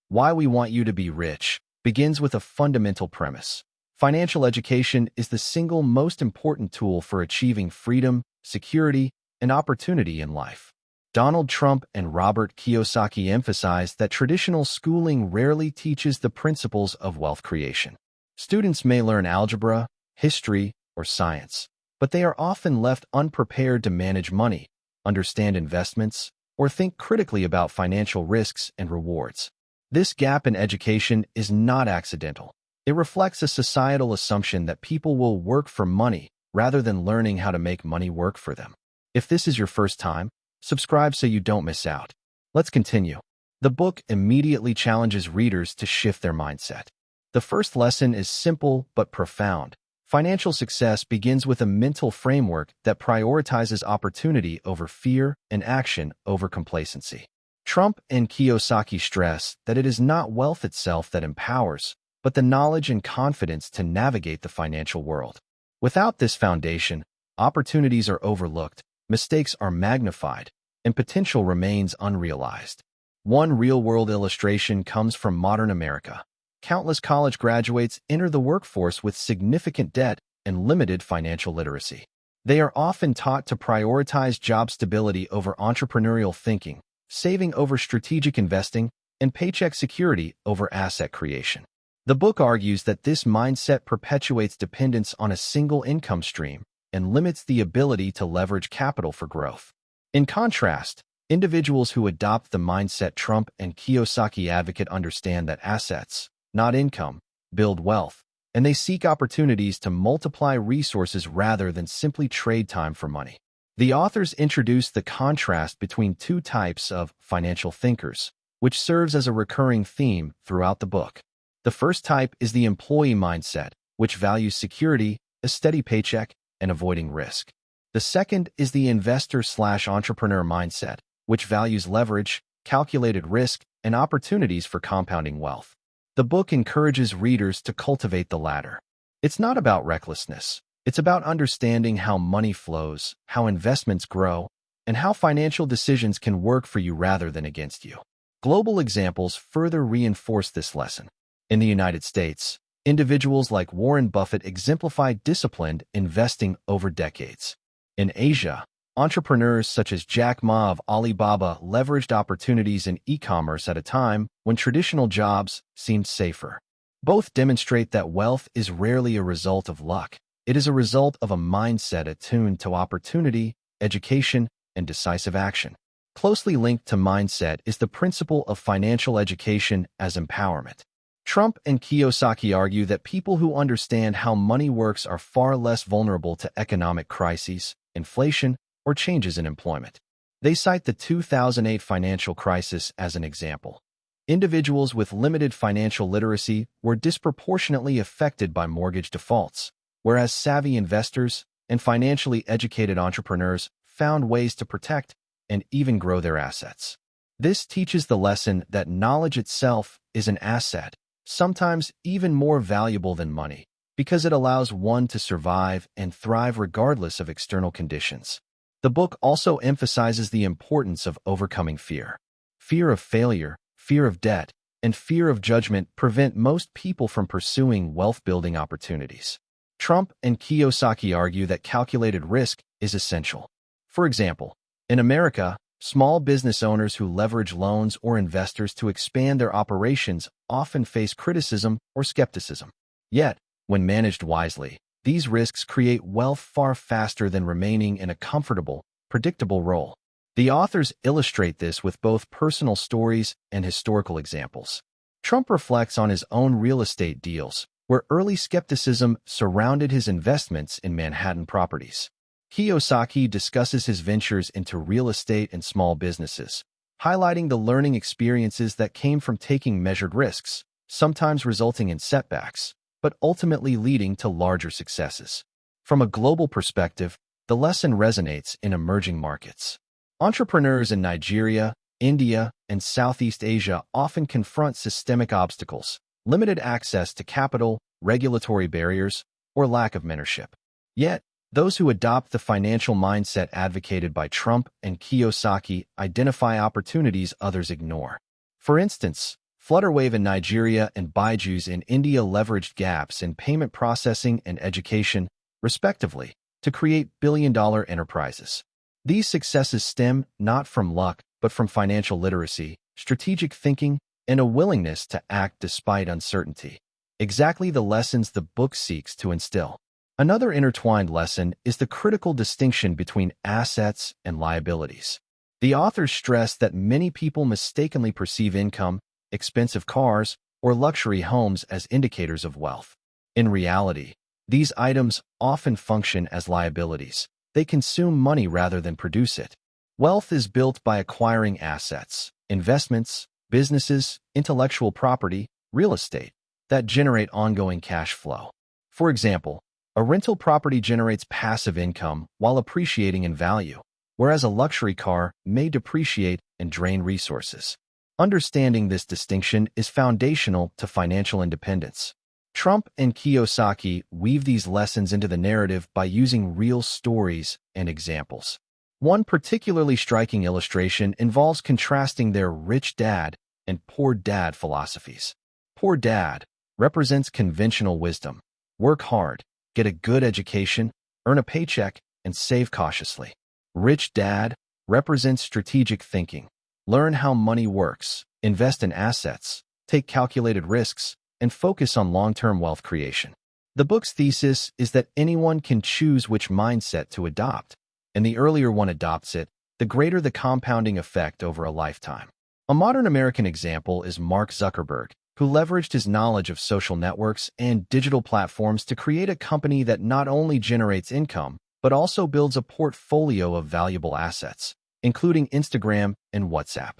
Why We Want You to Be Rich begins with a fundamental premise. Financial education is the single most important tool for achieving freedom, security, and opportunity in life. Donald Trump and Robert Kiyosaki emphasize that traditional schooling rarely teaches the principles of wealth creation. Students may learn algebra, history, or science, but they are often left unprepared to manage money, understand investments, or think critically about financial risks and rewards. This gap in education is not accidental. It reflects a societal assumption that people will work for money rather than learning how to make money work for them. If this is your first time, subscribe so you don't miss out. Let's continue. The book immediately challenges readers to shift their mindset. The first lesson is simple but profound. Financial success begins with a mental framework that prioritizes opportunity over fear and action over complacency. Trump and Kiyosaki stress that it is not wealth itself that empowers, but the knowledge and confidence to navigate the financial world. Without this foundation, opportunities are overlooked, mistakes are magnified, and potential remains unrealized. One real-world illustration comes from modern America. Countless college graduates enter the workforce with significant debt and limited financial literacy. They are often taught to prioritize job stability over entrepreneurial thinking, saving over strategic investing, and paycheck security over asset creation. The book argues that this mindset perpetuates dependence on a single income stream and limits the ability to leverage capital for growth. In contrast, individuals who adopt the mindset Trump and Kiyosaki advocate understand that assets, not income, build wealth, and they seek opportunities to multiply resources rather than simply trade time for money. The authors introduce the contrast between two types of financial thinkers, which serves as a recurring theme throughout the book. The first type is the employee mindset, which values security, a steady paycheck, and avoiding risk. The second is the investor/entrepreneur mindset, which values leverage, calculated risk, and opportunities for compounding wealth. The book encourages readers to cultivate the latter. It's not about recklessness. It's about understanding how money flows, how investments grow, and how financial decisions can work for you rather than against you. Global examples further reinforce this lesson. In the United States, individuals like Warren Buffett exemplify disciplined investing over decades. In Asia, entrepreneurs such as Jack Ma of Alibaba leveraged opportunities in e-commerce at a time when traditional jobs seemed safer. Both demonstrate that wealth is rarely a result of luck. It is a result of a mindset attuned to opportunity, education, and decisive action. Closely linked to mindset is the principle of financial education as empowerment. Trump and Kiyosaki argue that people who understand how money works are far less vulnerable to economic crises, inflation, or changes in employment. They cite the 2008 financial crisis as an example. Individuals with limited financial literacy were disproportionately affected by mortgage defaults, whereas savvy investors and financially educated entrepreneurs found ways to protect and even grow their assets. This teaches the lesson that knowledge itself is an asset, sometimes even more valuable than money, because it allows one to survive and thrive regardless of external conditions. The book also emphasizes the importance of overcoming fear. Fear of failure, fear of debt, and fear of judgment prevent most people from pursuing wealth-building opportunities. Trump and Kiyosaki argue that calculated risk is essential. For example, in America, small business owners who leverage loans or investors to expand their operations often face criticism or skepticism. Yet, when managed wisely, these risks create wealth far faster than remaining in a comfortable, predictable role. The authors illustrate this with both personal stories and historical examples. Trump reflects on his own real estate deals, where early skepticism surrounded his investments in Manhattan properties. Kiyosaki discusses his ventures into real estate and small businesses, highlighting the learning experiences that came from taking measured risks, sometimes resulting in setbacks, but ultimately leading to larger successes. From a global perspective, the lesson resonates in emerging markets. Entrepreneurs in Nigeria, India, and Southeast Asia often confront systemic obstacles, limited access to capital, regulatory barriers, or lack of mentorship. Yet, those who adopt the financial mindset advocated by Trump and Kiyosaki identify opportunities others ignore. For instance, Flutterwave in Nigeria and Byju's in India leveraged gaps in payment processing and education, respectively, to create billion-dollar enterprises. These successes stem not from luck, but from financial literacy, strategic thinking, and a willingness to act despite uncertainty. Exactly the lessons the book seeks to instill. Another intertwined lesson is the critical distinction between assets and liabilities. The authors stress that many people mistakenly perceive income, expensive cars, or luxury homes as indicators of wealth. In reality, these items often function as liabilities. They consume money rather than produce it. Wealth is built by acquiring assets, investments, businesses, intellectual property, real estate, that generate ongoing cash flow. For example, a rental property generates passive income while appreciating in value, whereas a luxury car may depreciate and drain resources. Understanding this distinction is foundational to financial independence. Trump and Kiyosaki weave these lessons into the narrative by using real stories and examples. One particularly striking illustration involves contrasting their rich dad and poor dad philosophies. Poor dad represents conventional wisdom. Work hard, get a good education, earn a paycheck, and save cautiously. Rich dad represents strategic thinking. Learn how money works, invest in assets, take calculated risks, and focus on long-term wealth creation. The book's thesis is that anyone can choose which mindset to adopt, and the earlier one adopts it, the greater the compounding effect over a lifetime. A modern American example is Mark Zuckerberg, who leveraged his knowledge of social networks and digital platforms to create a company that not only generates income, but also builds a portfolio of valuable assets, including Instagram and WhatsApp.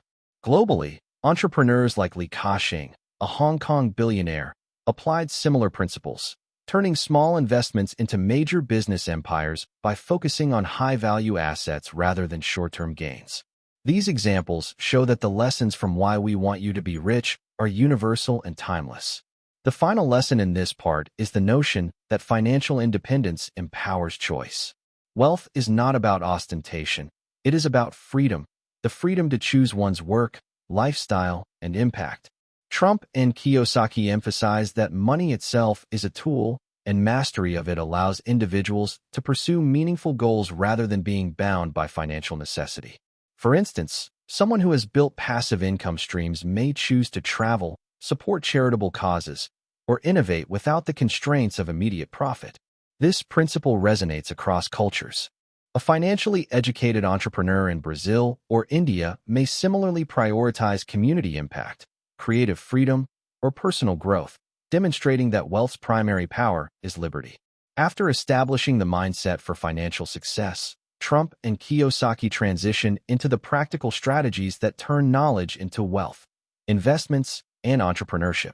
Globally, entrepreneurs like Li Ka-shing, a Hong Kong billionaire, applied similar principles, turning small investments into major business empires by focusing on high-value assets rather than short-term gains. These examples show that the lessons from Why We Want You to Be Rich are universal and timeless. The final lesson in this part is the notion that financial independence empowers choice. Wealth is not about ostentation. It is about freedom, the freedom to choose one's work, lifestyle, and impact. Trump and Kiyosaki emphasize that money itself is a tool, and mastery of it allows individuals to pursue meaningful goals rather than being bound by financial necessity. For instance, someone who has built passive income streams may choose to travel, support charitable causes, or innovate without the constraints of immediate profit. This principle resonates across cultures. A financially educated entrepreneur in Brazil or India may similarly prioritize community impact, creative freedom, or personal growth, demonstrating that wealth's primary power is liberty. After establishing the mindset for financial success, Trump and Kiyosaki transition into the practical strategies that turn knowledge into wealth, investments, and entrepreneurship.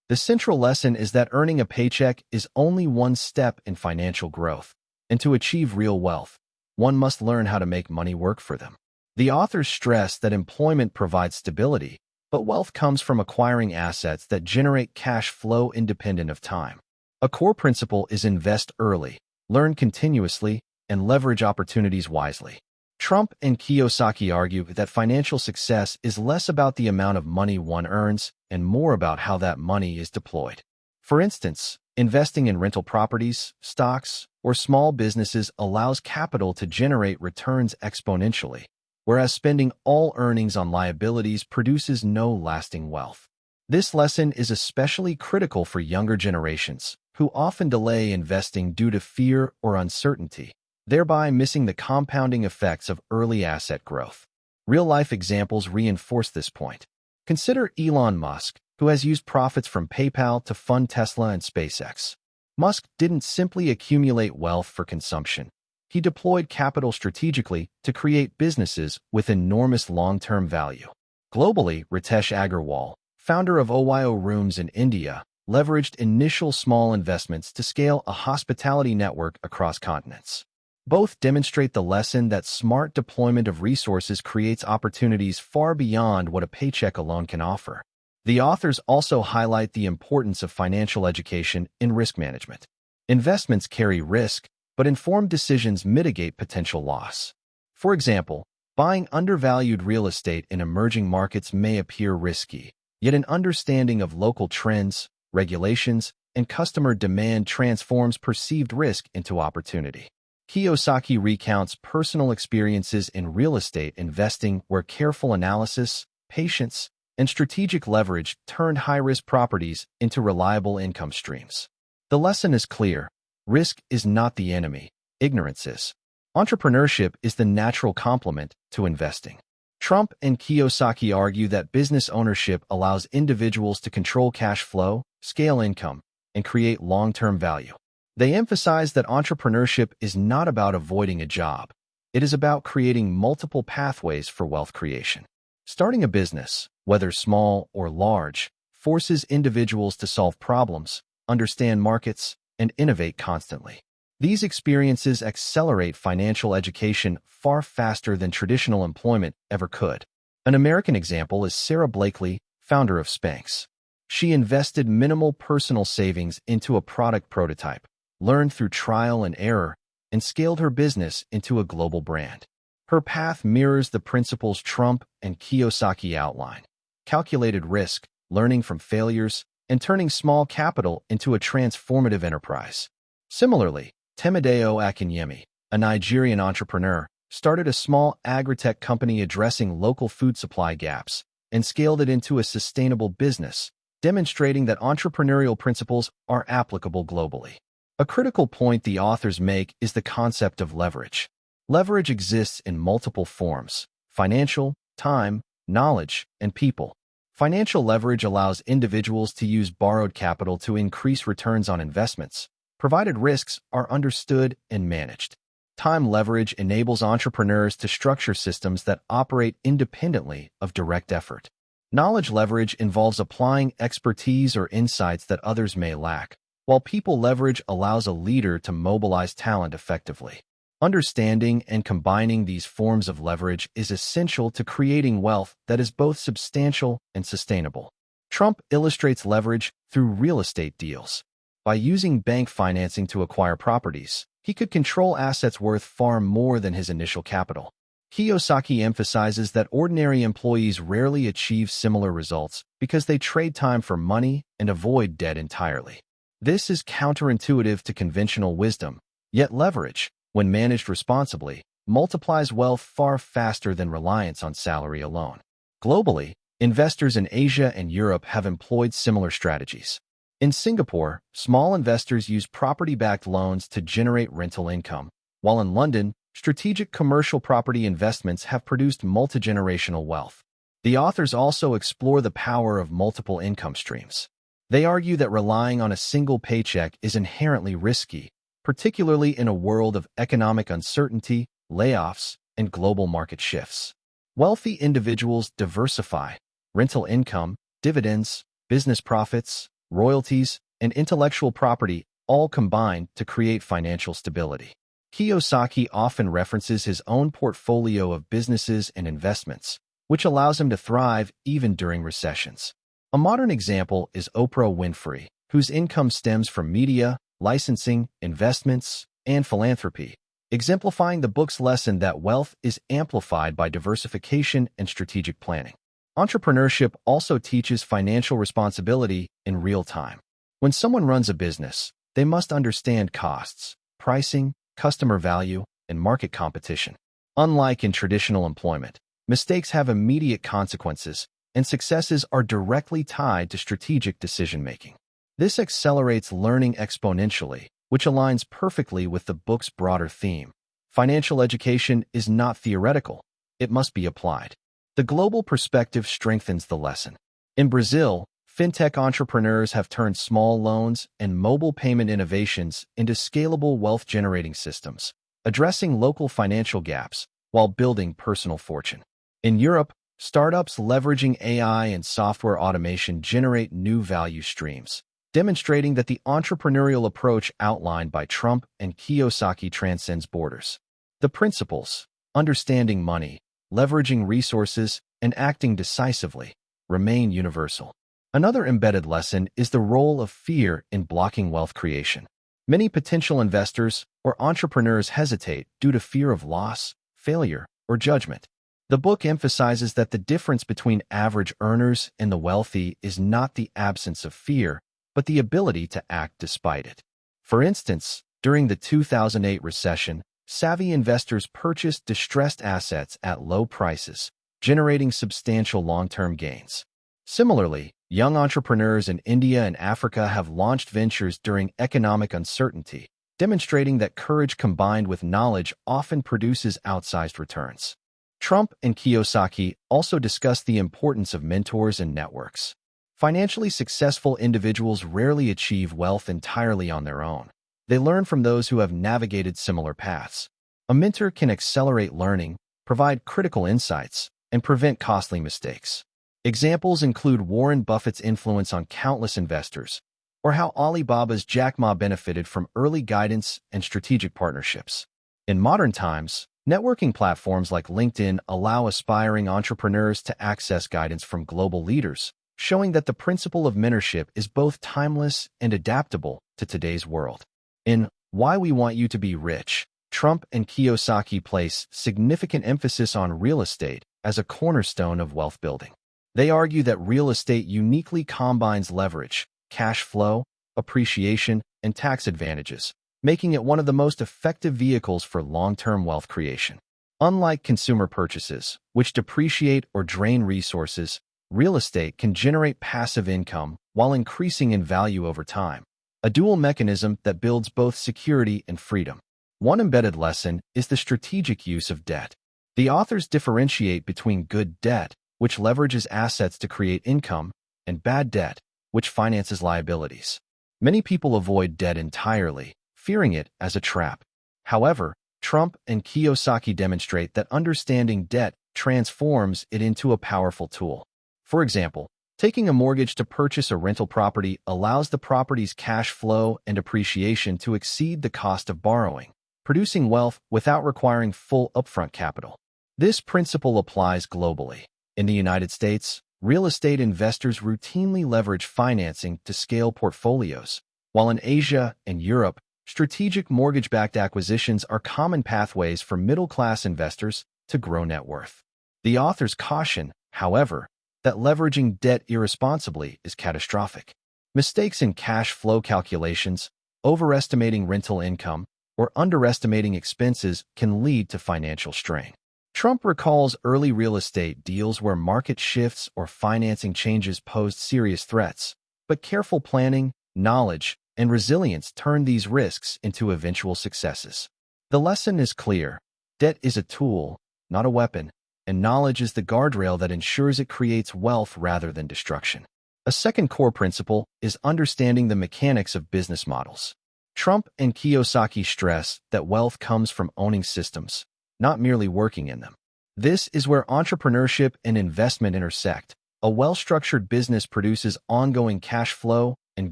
The central lesson is that earning a paycheck is only one step in financial growth, and to achieve real wealth, one must learn how to make money work for them. The authors stress that employment provides stability, but wealth comes from acquiring assets that generate cash flow independent of time. A core principle is invest early, learn continuously, and leverage opportunities wisely. Trump and Kiyosaki argue that financial success is less about the amount of money one earns and more about how that money is deployed. For instance, investing in rental properties, stocks, or small businesses allows capital to generate returns exponentially, whereas spending all earnings on liabilities produces no lasting wealth. This lesson is especially critical for younger generations, who often delay investing due to fear or uncertainty, thereby missing the compounding effects of early asset growth. Real-life examples reinforce this point. Consider Elon Musk, who has used profits from PayPal to fund Tesla and SpaceX. Musk didn't simply accumulate wealth for consumption. He deployed capital strategically to create businesses with enormous long-term value. Globally, Ritesh Agarwal, founder of OYO Rooms in India, leveraged initial small investments to scale a hospitality network across continents. Both demonstrate the lesson that smart deployment of resources creates opportunities far beyond what a paycheck alone can offer. The authors also highlight the importance of financial education in risk management. Investments carry risk, but informed decisions mitigate potential loss. For example, buying undervalued real estate in emerging markets may appear risky, Yet an understanding of local trends, regulations, and customer demand transforms perceived risk into opportunity. Kiyosaki recounts personal experiences in real estate investing where careful analysis, patience, and strategic leverage turned high-risk properties into reliable income streams. The lesson is clear. Risk is not the enemy. Ignorance is. Entrepreneurship is the natural complement to investing. Trump and Kiyosaki argue that business ownership allows individuals to control cash flow, scale income, and create long-term value. They emphasize that entrepreneurship is not about avoiding a job. It is about creating multiple pathways for wealth creation. Starting a business, whether small or large, forces individuals to solve problems, understand markets, and innovate constantly. These experiences accelerate financial education far faster than traditional employment ever could. An American example is Sarah Blakely, founder of Spanx. She invested minimal personal savings into a product prototype, learned through trial and error, and scaled her business into a global brand. Her path mirrors the principles Trump and Kiyosaki outline: calculated risk, learning from failures, and turning small capital into a transformative enterprise. Similarly, Temideo Akinyemi, a Nigerian entrepreneur, started a small agritech company addressing local food supply gaps and scaled it into a sustainable business, demonstrating that entrepreneurial principles are applicable globally. A critical point the authors make is the concept of leverage. Leverage exists in multiple forms: financial, time, knowledge, and people. Financial leverage allows individuals to use borrowed capital to increase returns on investments, provided risks are understood and managed. Time leverage enables entrepreneurs to structure systems that operate independently of direct effort. Knowledge leverage involves applying expertise or insights that others may lack, while people leverage allows a leader to mobilize talent effectively. Understanding and combining these forms of leverage is essential to creating wealth that is both substantial and sustainable. Trump illustrates leverage through real estate deals. By using bank financing to acquire properties, he could control assets worth far more than his initial capital. Kiyosaki emphasizes that ordinary employees rarely achieve similar results because they trade time for money and avoid debt entirely. This is counterintuitive to conventional wisdom, yet leverage, when managed responsibly, multiplies wealth far faster than reliance on salary alone. Globally, investors in Asia and Europe have employed similar strategies. In Singapore, small investors use property-backed loans to generate rental income, while in London, strategic commercial property investments have produced multi-generational wealth. The authors also explore the power of multiple income streams. They argue that relying on a single paycheck is inherently risky, particularly in a world of economic uncertainty, layoffs, and global market shifts. Wealthy individuals diversify: rental income, dividends, business profits, royalties, and intellectual property all combine to create financial stability. Kiyosaki often references his own portfolio of businesses and investments, which allows him to thrive even during recessions. A modern example is Oprah Winfrey, whose income stems from media, licensing, investments, and philanthropy, exemplifying the book's lesson that wealth is amplified by diversification and strategic planning. Entrepreneurship also teaches financial responsibility in real time. When someone runs a business, they must understand costs, pricing, customer value, and market competition. Unlike in traditional employment, mistakes have immediate consequences, and successes are directly tied to strategic decision-making. This accelerates learning exponentially, which aligns perfectly with the book's broader theme. Financial education is not theoretical, it must be applied. The global perspective strengthens the lesson. In Brazil, fintech entrepreneurs have turned small loans and mobile payment innovations into scalable wealth-generating systems, addressing local financial gaps while building personal fortune. In Europe, startups leveraging AI and software automation generate new value streams, demonstrating that the entrepreneurial approach outlined by Trump and Kiyosaki transcends borders. The principles: understanding money, leveraging resources, and acting decisively, remain universal. Another embedded lesson is the role of fear in blocking wealth creation. Many potential investors or entrepreneurs hesitate due to fear of loss, failure, or judgment. The book emphasizes that the difference between average earners and the wealthy is not the absence of fear, but the ability to act despite it. For instance, during the 2008 recession, savvy investors purchased distressed assets at low prices, generating substantial long-term gains. Similarly, young entrepreneurs in India and Africa have launched ventures during economic uncertainty, demonstrating that courage combined with knowledge often produces outsized returns. Trump and Kiyosaki also discuss the importance of mentors and networks. Financially successful individuals rarely achieve wealth entirely on their own. They learn from those who have navigated similar paths. A mentor can accelerate learning, provide critical insights, and prevent costly mistakes. Examples include Warren Buffett's influence on countless investors, or how Alibaba's Jack Ma benefited from early guidance and strategic partnerships. In modern times, networking platforms like LinkedIn allow aspiring entrepreneurs to access guidance from global leaders, showing that the principle of mentorship is both timeless and adaptable to today's world. In Why We Want You to Be Rich, Trump and Kiyosaki place significant emphasis on real estate as a cornerstone of wealth building. They argue that real estate uniquely combines leverage, cash flow, appreciation, and tax advantages, making it one of the most effective vehicles for long-term wealth creation. Unlike consumer purchases, which depreciate or drain resources, real estate can generate passive income while increasing in value over time, a dual mechanism that builds both security and freedom. One embedded lesson is the strategic use of debt. The authors differentiate between good debt, which leverages assets to create income, and bad debt, which finances liabilities. Many people avoid debt entirely, fearing it as a trap. However, Trump and Kiyosaki demonstrate that understanding debt transforms it into a powerful tool. For example, taking a mortgage to purchase a rental property allows the property's cash flow and appreciation to exceed the cost of borrowing, producing wealth without requiring full upfront capital. This principle applies globally. In the United States, real estate investors routinely leverage financing to scale portfolios, while in Asia and Europe, strategic mortgage-backed acquisitions are common pathways for middle-class investors to grow net worth. The authors caution, however, that leveraging debt irresponsibly is catastrophic. Mistakes in cash flow calculations, overestimating rental income, or underestimating expenses can lead to financial strain. Trump recalls early real estate deals where market shifts or financing changes posed serious threats, but careful planning, knowledge, and resilience turned these risks into eventual successes. The lesson is clear. Debt is a tool, not a weapon, and knowledge is the guardrail that ensures it creates wealth rather than destruction. A second core principle is understanding the mechanics of business models. Trump and Kiyosaki stress that wealth comes from owning systems, not merely working in them. This is where entrepreneurship and investment intersect. A well-structured business produces ongoing cash flow and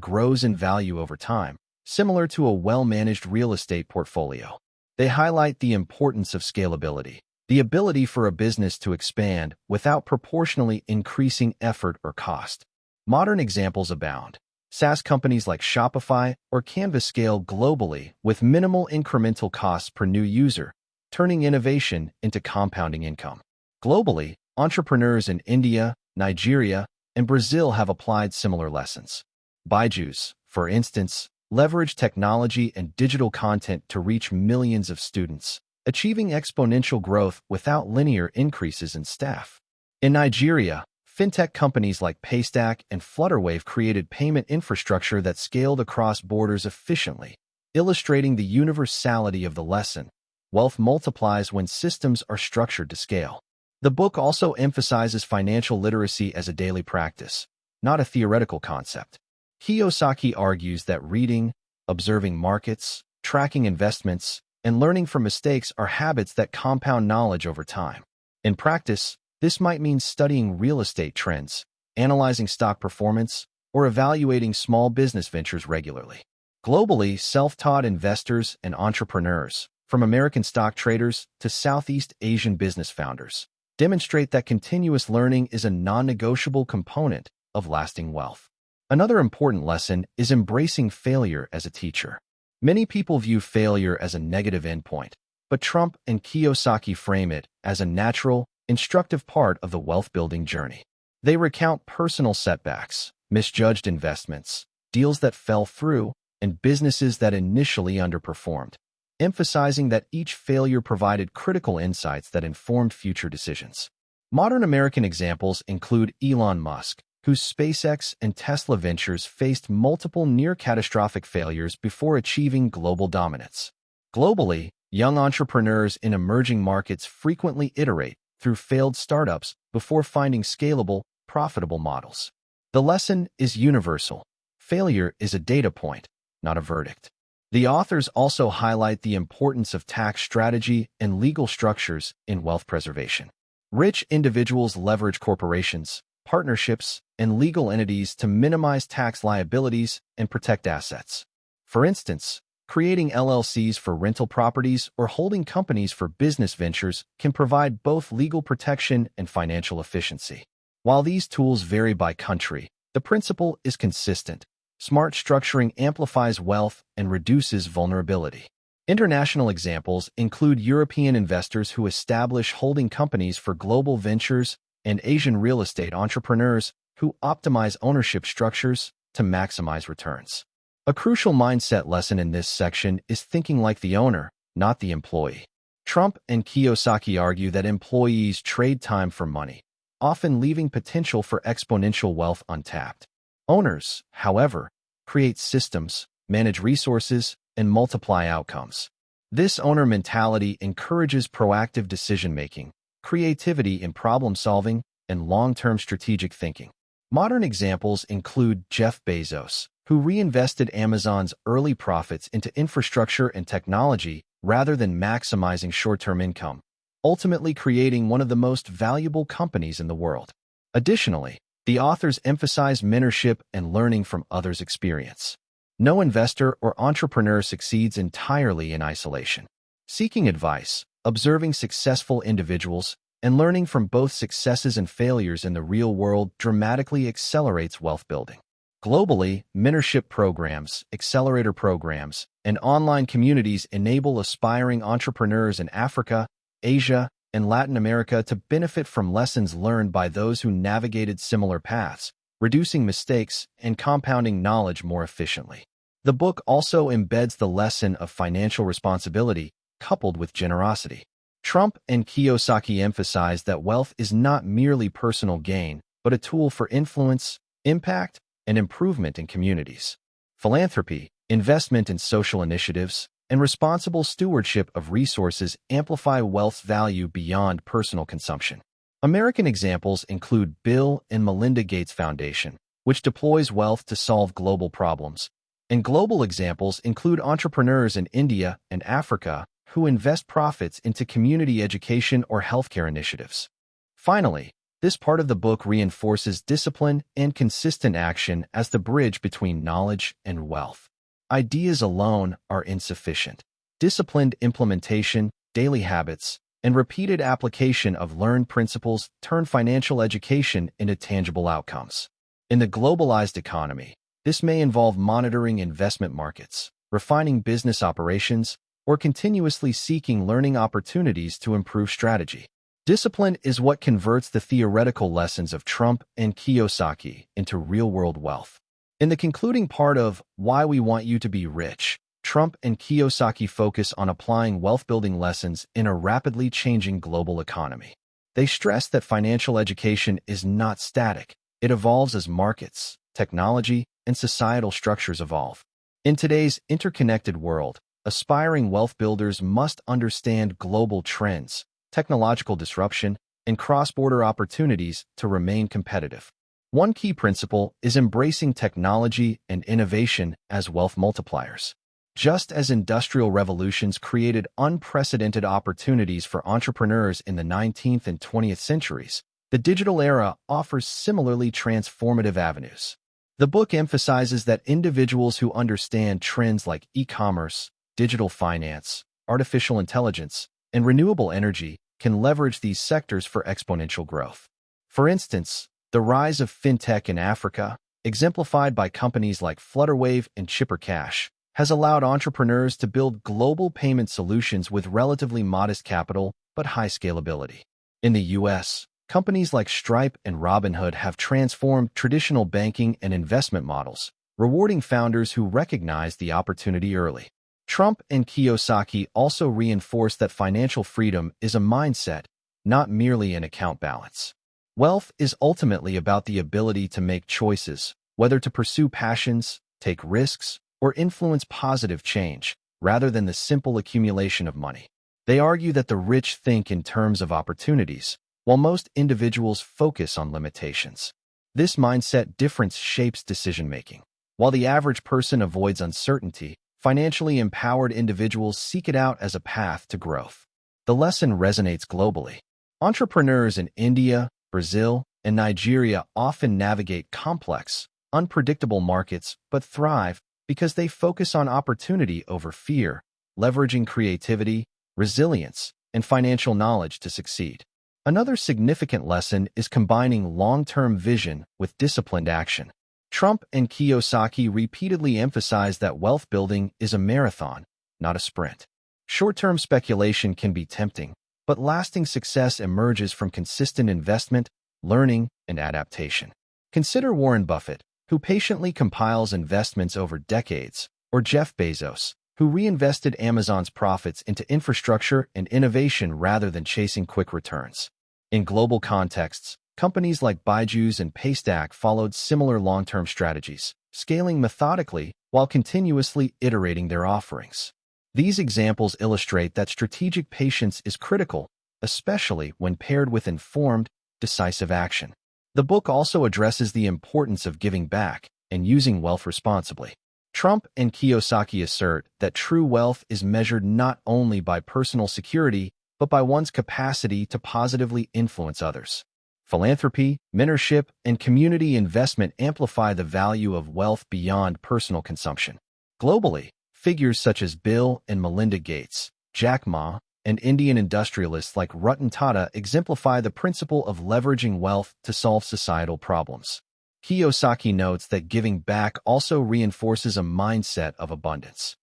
grows in value over time, similar to a well-managed real estate portfolio. They highlight the importance of scalability, the ability for a business to expand without proportionally increasing effort or cost. Modern examples abound. SaaS companies like Shopify or Canva scale globally with minimal incremental costs per new user, turning innovation into compounding income. Globally, entrepreneurs in India, Nigeria, and Brazil have applied similar lessons. Byju's, for instance, leverage technology and digital content to reach millions of students, achieving exponential growth without linear increases in staff. In Nigeria, fintech companies like Paystack and Flutterwave created payment infrastructure that scaled across borders efficiently, illustrating the universality of the lesson. Wealth multiplies when systems are structured to scale. The book also emphasizes financial literacy as a daily practice, not a theoretical concept. Kiyosaki argues that reading, observing markets, tracking investments, and learning from mistakes are habits that compound knowledge over time. In practice, this might mean studying real estate trends, analyzing stock performance, or evaluating small business ventures regularly. Globally, self-taught investors and entrepreneurs, from American stock traders to Southeast Asian business founders, demonstrate that continuous learning is a non-negotiable component of lasting wealth. Another important lesson is embracing failure as a teacher. Many people view failure as a negative endpoint, but Trump and Kiyosaki frame it as a natural, instructive part of the wealth-building journey. They recount personal setbacks, misjudged investments, deals that fell through, and businesses that initially underperformed, emphasizing that each failure provided critical insights that informed future decisions. Modern American examples include Elon Musk, whose SpaceX and Tesla ventures faced multiple near-catastrophic failures before achieving global dominance. Globally, young entrepreneurs in emerging markets frequently iterate through failed startups before finding scalable, profitable models. The lesson is universal. Failure is a data point, not a verdict. The authors also highlight the importance of tax strategy and legal structures in wealth preservation. Rich individuals leverage corporations, partnerships, and legal entities to minimize tax liabilities and protect assets. For instance, creating LLCs for rental properties or holding companies for business ventures can provide both legal protection and financial efficiency. While these tools vary by country, the principle is consistent. Smart structuring amplifies wealth and reduces vulnerability. International examples include European investors who establish holding companies for global ventures and Asian real estate entrepreneurs who optimize ownership structures to maximize returns. A crucial mindset lesson in this section is thinking like the owner, not the employee. Trump and Kiyosaki argue that employees trade time for money, often leaving potential for exponential wealth untapped. Owners, however, create systems, manage resources, and multiply outcomes. This owner mentality encourages proactive decision-making, creativity in problem-solving, and long-term strategic thinking. Modern examples include Jeff Bezos, who reinvested Amazon's early profits into infrastructure and technology rather than maximizing short-term income, ultimately creating one of the most valuable companies in the world. Additionally, the authors emphasize mentorship and learning from others' experience. No investor or entrepreneur succeeds entirely in isolation. Seeking advice, observing successful individuals, and learning from both successes and failures in the real world dramatically accelerates wealth building. Globally, mentorship programs, accelerator programs, and online communities enable aspiring entrepreneurs in Africa, Asia, and Latin America to benefit from lessons learned by those who navigated similar paths, reducing mistakes and compounding knowledge more efficiently. The book also embeds the lesson of financial responsibility coupled with generosity. Trump and Kiyosaki emphasize that wealth is not merely personal gain, but a tool for influence, impact, and improvement in communities. Philanthropy, investment in social initiatives, and responsible stewardship of resources amplify wealth's value beyond personal consumption. American examples include Bill and Melinda Gates Foundation, which deploys wealth to solve global problems, and global examples include entrepreneurs in India and Africa who invest profits into community education or healthcare initiatives. Finally, this part of the book reinforces discipline and consistent action as the bridge between knowledge and wealth. Ideas alone are insufficient. Disciplined implementation, daily habits, and repeated application of learned principles turn financial education into tangible outcomes. In the globalized economy, this may involve monitoring investment markets, refining business operations, or continuously seeking learning opportunities to improve strategy. Discipline is what converts the theoretical lessons of Trump and Kiyosaki into real-world wealth. In the concluding part of Why We Want You to Be Rich, Trump and Kiyosaki focus on applying wealth-building lessons in a rapidly changing global economy. They stress that financial education is not static. It evolves as markets, technology, and societal structures evolve. In today's interconnected world, aspiring wealth builders must understand global trends, technological disruption, and cross-border opportunities to remain competitive. One key principle is embracing technology and innovation as wealth multipliers. Just as industrial revolutions created unprecedented opportunities for entrepreneurs in the 19th and 20th centuries, the digital era offers similarly transformative avenues. The book emphasizes that individuals who understand trends like e-commerce, digital finance, artificial intelligence, and renewable energy can leverage these sectors for exponential growth. For instance, the rise of fintech in Africa, exemplified by companies like Flutterwave and Chipper Cash, has allowed entrepreneurs to build global payment solutions with relatively modest capital but high scalability. In the US, companies like Stripe and Robinhood have transformed traditional banking and investment models, rewarding founders who recognize the opportunity early. Trump and Kiyosaki also reinforce that financial freedom is a mindset, not merely an account balance. Wealth is ultimately about the ability to make choices, whether to pursue passions, take risks, or influence positive change, rather than the simple accumulation of money. They argue that the rich think in terms of opportunities, while most individuals focus on limitations. This mindset difference shapes decision-making. While the average person avoids uncertainty, financially empowered individuals seek it out as a path to growth. The lesson resonates globally. Entrepreneurs in India, Brazil, and Nigeria often navigate complex, unpredictable markets but thrive because they focus on opportunity over fear, leveraging creativity, resilience, and financial knowledge to succeed. Another significant lesson is combining long-term vision with disciplined action. Trump and Kiyosaki repeatedly emphasize that wealth building is a marathon, not a sprint. Short-term speculation can be tempting, but lasting success emerges from consistent investment, learning, and adaptation. Consider Warren Buffett, who patiently compiles investments over decades, or Jeff Bezos, who reinvested Amazon's profits into infrastructure and innovation rather than chasing quick returns. In global contexts, companies like Byju's and Paystack followed similar long-term strategies, scaling methodically while continuously iterating their offerings. These examples illustrate that strategic patience is critical, especially when paired with informed, decisive action. The book also addresses the importance of giving back and using wealth responsibly. Trump and Kiyosaki assert that true wealth is measured not only by personal security, but by one's capacity to positively influence others. Philanthropy, mentorship, and community investment amplify the value of wealth beyond personal consumption. Globally, figures such as Bill and Melinda Gates, Jack Ma, and Indian industrialists like Ratan Tata exemplify the principle of leveraging wealth to solve societal problems. Kiyosaki notes that giving back also reinforces a mindset of abundance.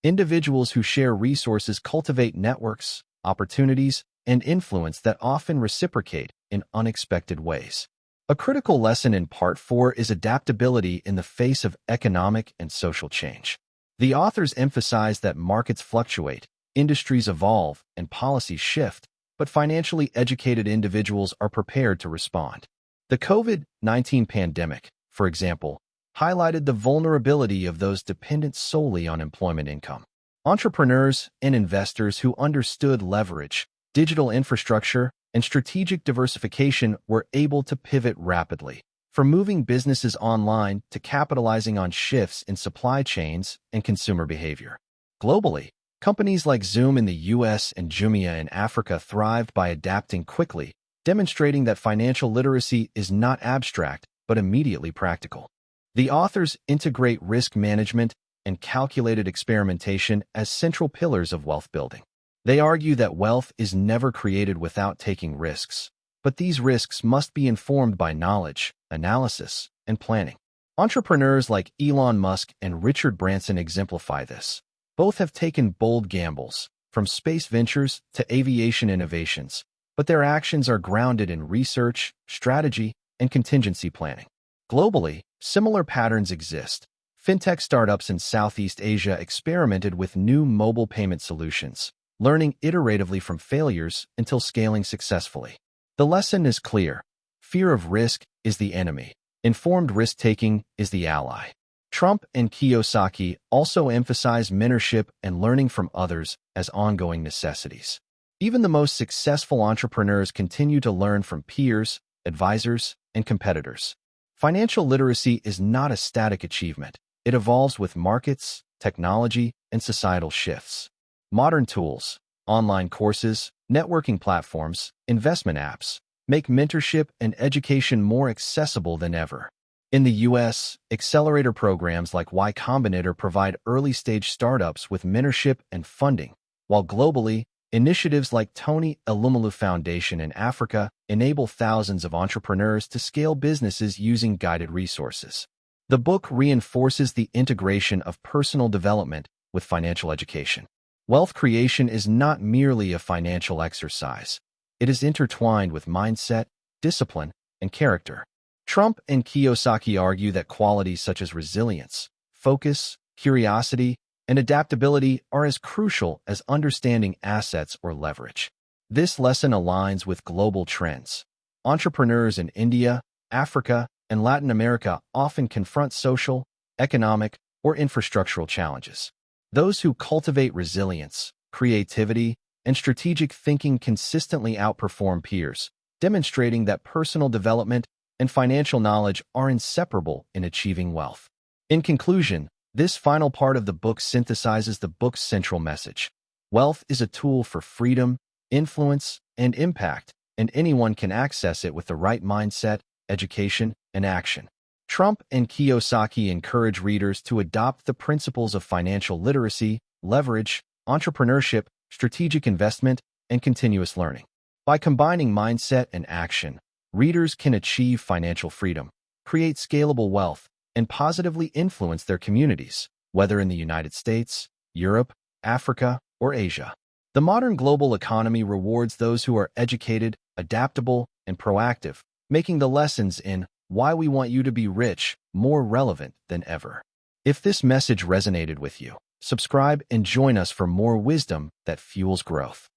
Individuals who share resources cultivate networks, opportunities, and influence that often reciprocate in unexpected ways. A critical lesson in Part 4 is adaptability in the face of economic and social change. The authors emphasize that markets fluctuate, industries evolve, and policies shift, but financially educated individuals are prepared to respond. The COVID-19 pandemic, for example, highlighted the vulnerability of those dependent solely on employment income. Entrepreneurs and investors who understood leverage, digital infrastructure, and strategic diversification were able to pivot rapidly, from moving businesses online to capitalizing on shifts in supply chains and consumer behavior. Globally, companies like Zoom in the US and Jumia in Africa thrived by adapting quickly, demonstrating that financial literacy is not abstract but immediately practical. The authors integrate risk management and calculated experimentation as central pillars of wealth building. They argue that wealth is never created without taking risks, but these risks must be informed by knowledge, analysis, and planning. Entrepreneurs like Elon Musk and Richard Branson exemplify this. Both have taken bold gambles, from space ventures to aviation innovations, but their actions are grounded in research, strategy, and contingency planning. Globally, similar patterns exist. Fintech startups in Southeast Asia experimented with new mobile payment solutions, learning iteratively from failures until scaling successfully. The lesson is clear. Fear of risk is the enemy. Informed risk-taking is the ally. Trump and Kiyosaki also emphasize mentorship and learning from others as ongoing necessities. Even the most successful entrepreneurs continue to learn from peers, advisors, and competitors. Financial literacy is not a static achievement. It evolves with markets, technology, and societal shifts. Modern tools, online courses, networking platforms, investment apps make mentorship and education more accessible than ever. In the US, accelerator programs like Y Combinator provide early-stage startups with mentorship and funding, while globally, initiatives like Tony Elumelu Foundation in Africa enable thousands of entrepreneurs to scale businesses using guided resources. The book reinforces the integration of personal development with financial education. Wealth creation is not merely a financial exercise. It is intertwined with mindset, discipline, and character. Trump and Kiyosaki argue that qualities such as resilience, focus, curiosity, and adaptability are as crucial as understanding assets or leverage. This lesson aligns with global trends. Entrepreneurs in India, Africa, and Latin America often confront social, economic, or infrastructural challenges. Those who cultivate resilience, creativity, and strategic thinking consistently outperform peers, demonstrating that personal development and financial knowledge are inseparable in achieving wealth. In conclusion, this final part of the book synthesizes the book's central message. Wealth is a tool for freedom, influence, and impact, and anyone can access it with the right mindset, education, and action. Trump and Kiyosaki encourage readers to adopt the principles of financial literacy, leverage, entrepreneurship, strategic investment, and continuous learning. By combining mindset and action, readers can achieve financial freedom, create scalable wealth, and positively influence their communities, whether in the United States, Europe, Africa, or Asia. The modern global economy rewards those who are educated, adaptable, and proactive, making the lessons in Why We Want You to Be Rich more relevant than ever. If this message resonated with you, subscribe and join us for more wisdom that fuels growth.